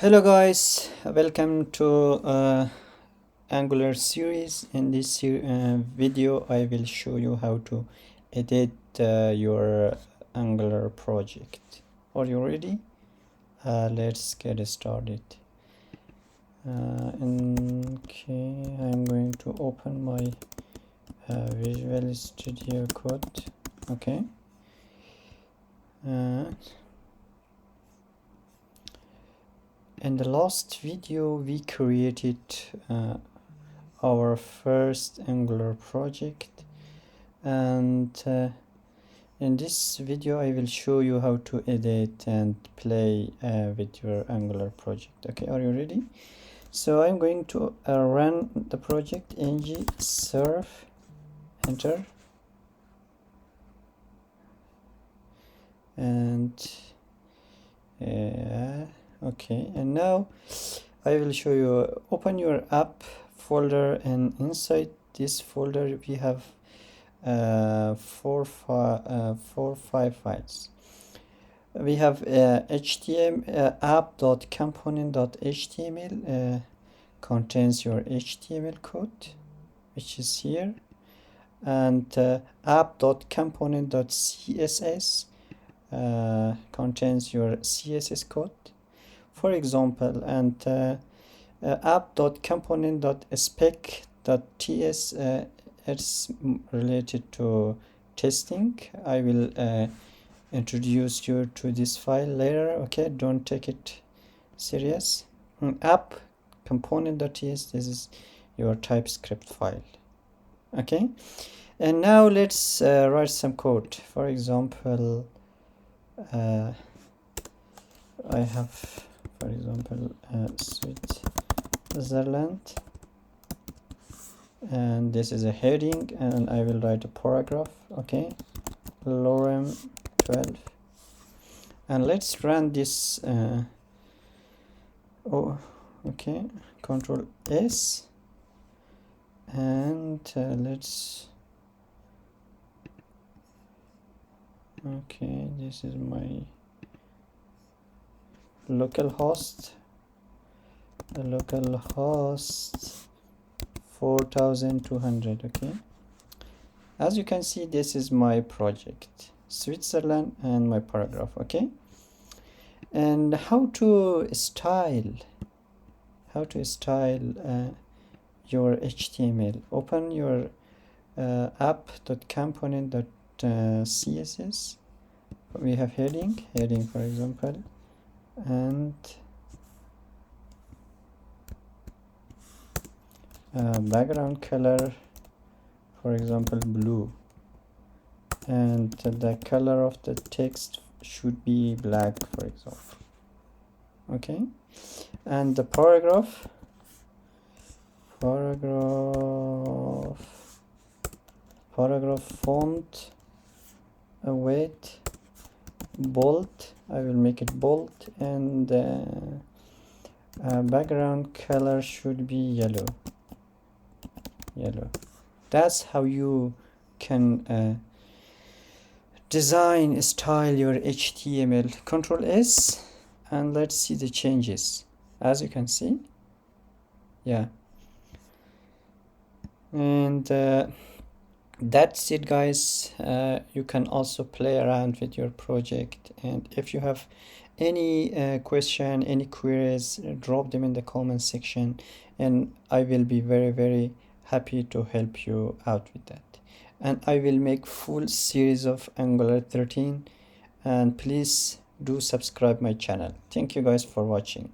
Hello guys, welcome to Angular series. In this video I will show you how to edit your Angular project. Are you ready? Let's get started. Okay, I'm going to open my Visual Studio Code. Okay. In the last video we created our first Angular project, and in this video I will show you how to edit and play with your Angular project. Okay, are you ready? So I'm going to run the project ng serve, enter, and okay, and now I will show you. Open your app folder, and inside this folder we have four, five files. We have HTML app.component.html contains your HTML code, which is here, and app.component.css contains your CSS code, for example, and app.component.spec.ts it's related to testing. I will introduce you to this file later. Okay, don't take it serious. App component.ts, this is your TypeScript file. Okay, and now let's write some code. For example, I have, for example, Switzerland, and this is a heading, and I will write a paragraph. Okay, lorem 12, and let's run this. Okay, Control S, and let's. Okay, this is my localhost. The localhost 4200. Okay, as you can see, this is my project Switzerland and my paragraph. Okay, and how to style your HTML. Open your app.component.css. We have heading for example, and background color, for example, blue, and the color of the text should be black, for example. Okay, and the paragraph font, weight, bold. I will make it bold, and background color should be yellow. That's how you can design, style your HTML. Control S, and let's see the changes. As you can see, yeah, and that's it, guys. You can also play around with your project, and if you have any question, any queries, drop them in the comment section, and I will be very happy to help you out with that. And I will make full series of Angular 13, and please do subscribe my channel. Thank you guys for watching.